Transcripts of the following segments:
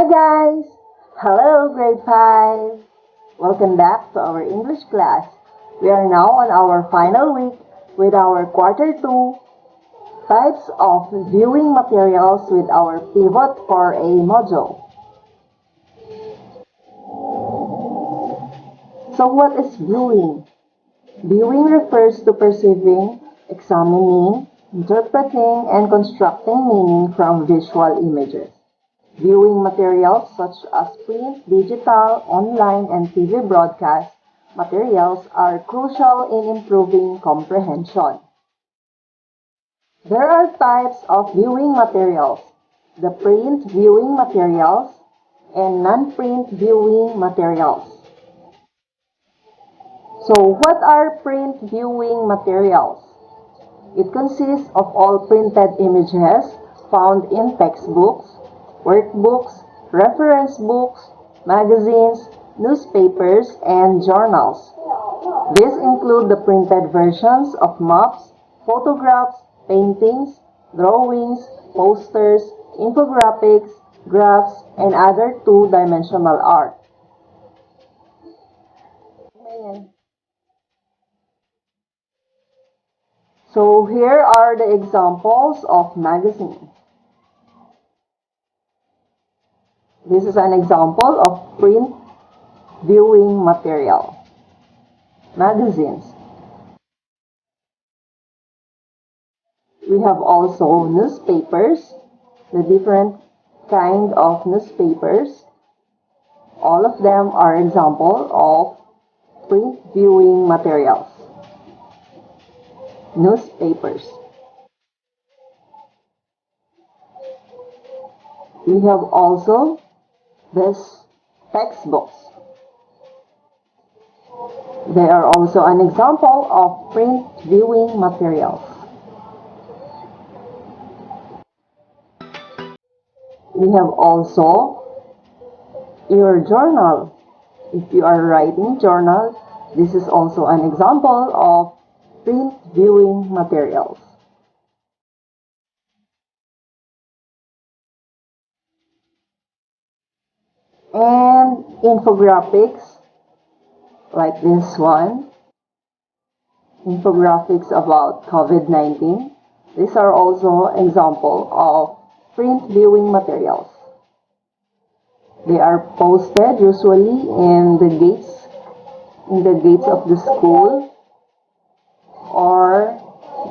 Hi guys! Hello grade 5! Welcome back to our English class. We are now on our final week with our quarter 2 types of viewing materials with our pivot for a module. So what is viewing? Viewing refers to perceiving, examining, interpreting, and constructing meaning from visual images. Viewing materials such as print, digital, online, and TV broadcast materials are crucial in improving comprehension. There are types of viewing materials: the print viewing materials and non-print viewing materials. So, what are print viewing materials? It consists of all printed images found in textbooks, workbooks, reference books, magazines, newspapers, and journals. These include the printed versions of maps, photographs, paintings, drawings, posters, infographics, graphs, and other two-dimensional art. So here are the examples of magazines. This is an example of print viewing material. Magazines. We have also newspapers, the different kind of newspapers. All of them are example of print viewing materials. Newspapers. We have also this textbooks. They are also an example of print viewing materials. We have also your journal. If you are writing journal, this is also an example of print viewing materials. And infographics, like this one. Infographics about COVID-19. These are also example of print viewing materials. They are posted usually in the gates of the school or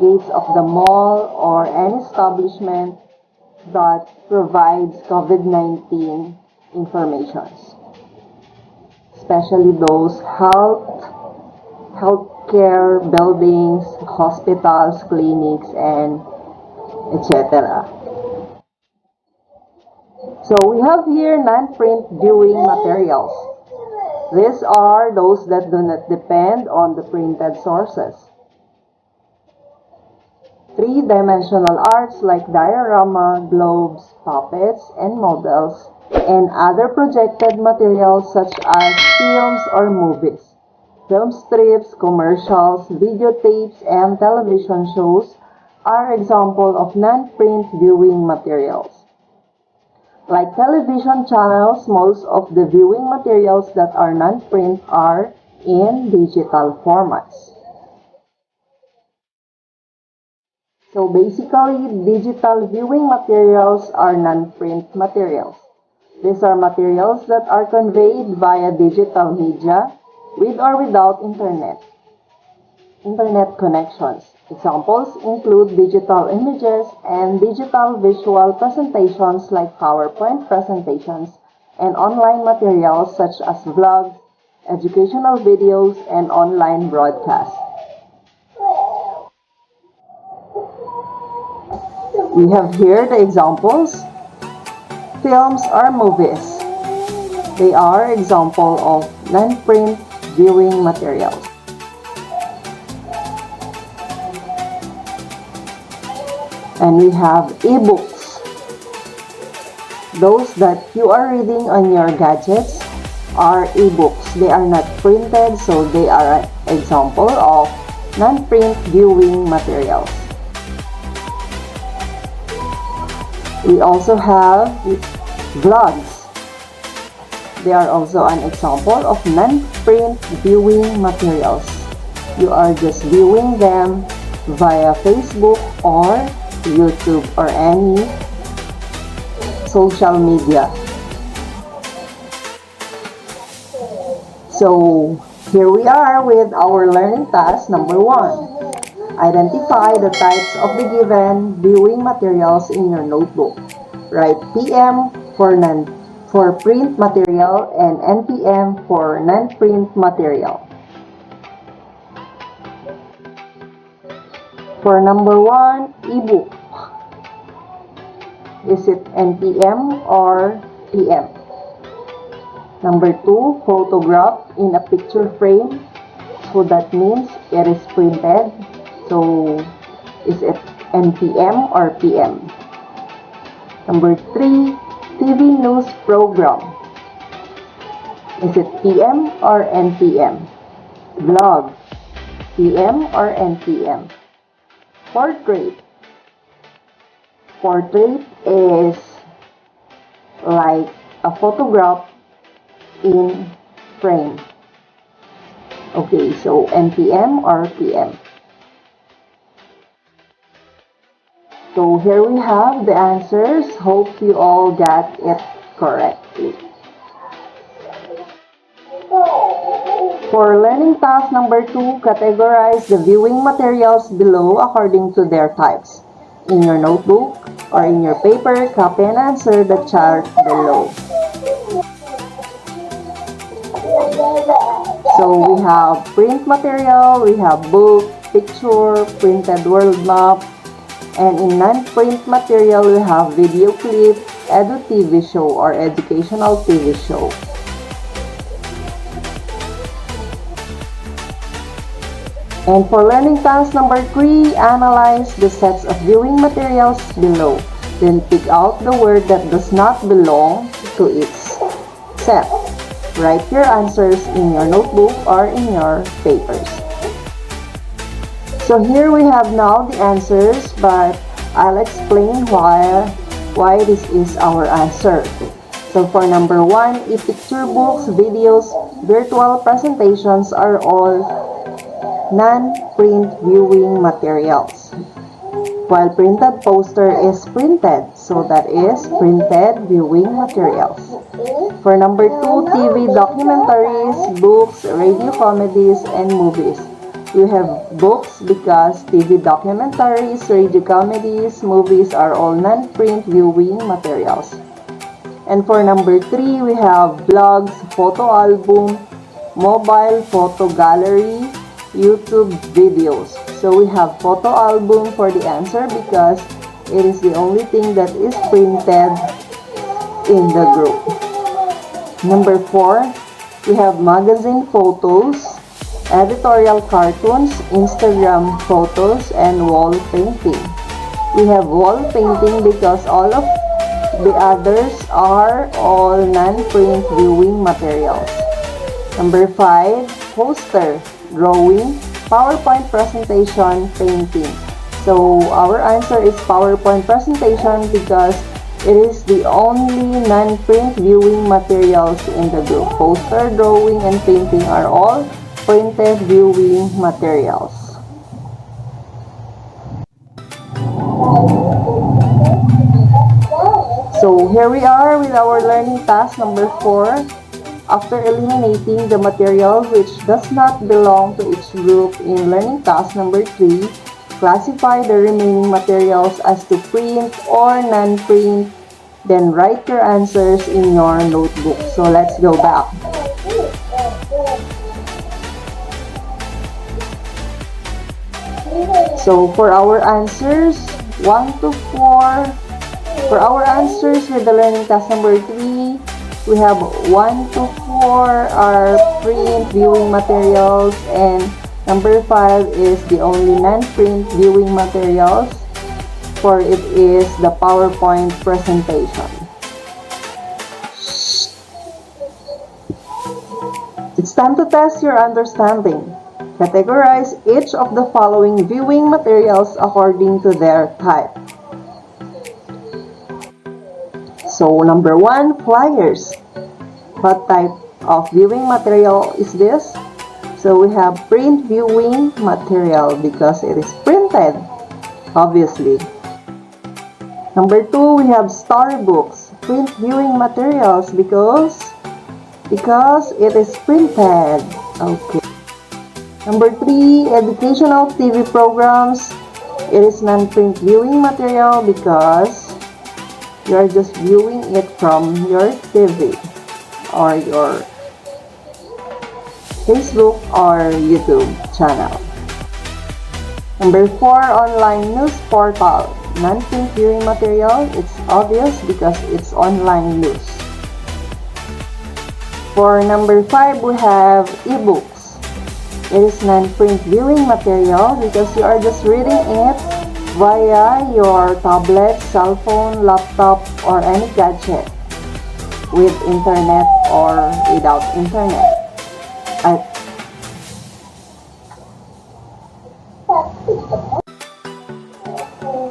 gates of the mall or any establishment that provides COVID-19 information, especially those healthcare buildings, hospitals, clinics, and etc. So we have here non-print viewing materials. These are those that do not depend on the printed sources. Three-dimensional arts like diorama, globes, puppets, and models, and other projected materials such as films or movies. Film strips, commercials, videotapes, and television shows are examples of non-print viewing materials. Like television channels, most of the viewing materials that are non-print are in digital formats. So basically, digital viewing materials are non-print materials. These are materials that are conveyed via digital media with or without internet connections. Examples include digital images and digital visual presentations like PowerPoint presentations and online materials such as vlogs, educational videos, and online broadcasts. We have here the examples. Films or movies. They are example of non-print viewing materials. And we have e-books. Those that you are reading on your gadgets are e-books. They are not printed, so they are an example of non-print viewing materials. We also have vlogs. They are also an example of non-print viewing materials. You are just viewing them via Facebook or YouTube or any social media. So, here we are with our learning task number 1. Identify the types of the given viewing materials in your notebook. Write PM for print material and NPM for non-print material. For number 1, ebook. Is it NPM or PM? Number 2, photograph in a picture frame. So that means it is printed. So is it NPM or PM? Number 3, TV news program. Is it PM or NPM? Blog, PM or NPM? Portrait. Portrait is like a photograph in frame. Okay, so NPM or PM? So here we have the answers. Hope you all got it correctly. For learning task number 2, categorize the viewing materials below according to their types. In your notebook or in your paper, copy and answer the chart below. So we have print material, we have book, picture, printed world map, and in non-print material, we have video clip, edu TV show or educational TV show. And for learning task number 3, analyze the sets of viewing materials below. Then pick out the word that does not belong to its set. Write your answers in your notebook or in your papers. So here we have now the answers, but I'll explain why this is our answer. So for number 1, e-picture books, videos, virtual presentations are all non-print viewing materials. While printed poster is printed, so that is printed viewing materials. For number 2, TV documentaries, books, radio comedies, and movies. We have books because TV documentaries, radio comedies, movies are all non-print viewing materials. And for number 3, we have blogs, photo album, mobile photo gallery, YouTube videos. So we have photo album for the answer because it is the only thing that is printed in the group. Number 4, we have magazine photos, editorial cartoons, Instagram photos, and wall painting. We have wall painting because all of the others are all non-print viewing materials. Number 5, poster, drawing, PowerPoint presentation, painting. So our answer is PowerPoint presentation because it is the only non-print viewing materials in the group. Poster, drawing, and painting are all printed viewing materials. So here we are with our learning task number 4. After eliminating the material which does not belong to each group in learning task number 3, classify the remaining materials as to print or non-print, then write your answers in your notebook. So let's go back. So for our answers, 1 to 4, for our answers with the learning task number 3, we have 1 to 4 are print viewing materials, and number 5 is the only non-print viewing materials, for it is the PowerPoint presentation. It's time to test your understanding. Categorize each of the following viewing materials according to their type. So number 1, flyers. What type of viewing material is this? So we have print viewing material because it is printed, obviously. Number 2, we have storybooks, print viewing materials because it is printed. Okay. Number 3, educational TV programs. It is non-print viewing material because you are just viewing it from your TV or your Facebook or YouTube channel. Number 4, online news portal. Non-print viewing material, it's obvious because it's online news. For number 5, we have ebooks. It is non-print viewing material because you are just reading it via your tablet, cell phone, laptop, or any gadget with internet or without internet.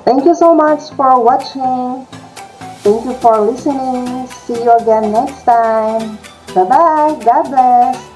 Thank you so much for watching. Thank you for listening. See you again next time. Bye-bye. God bless.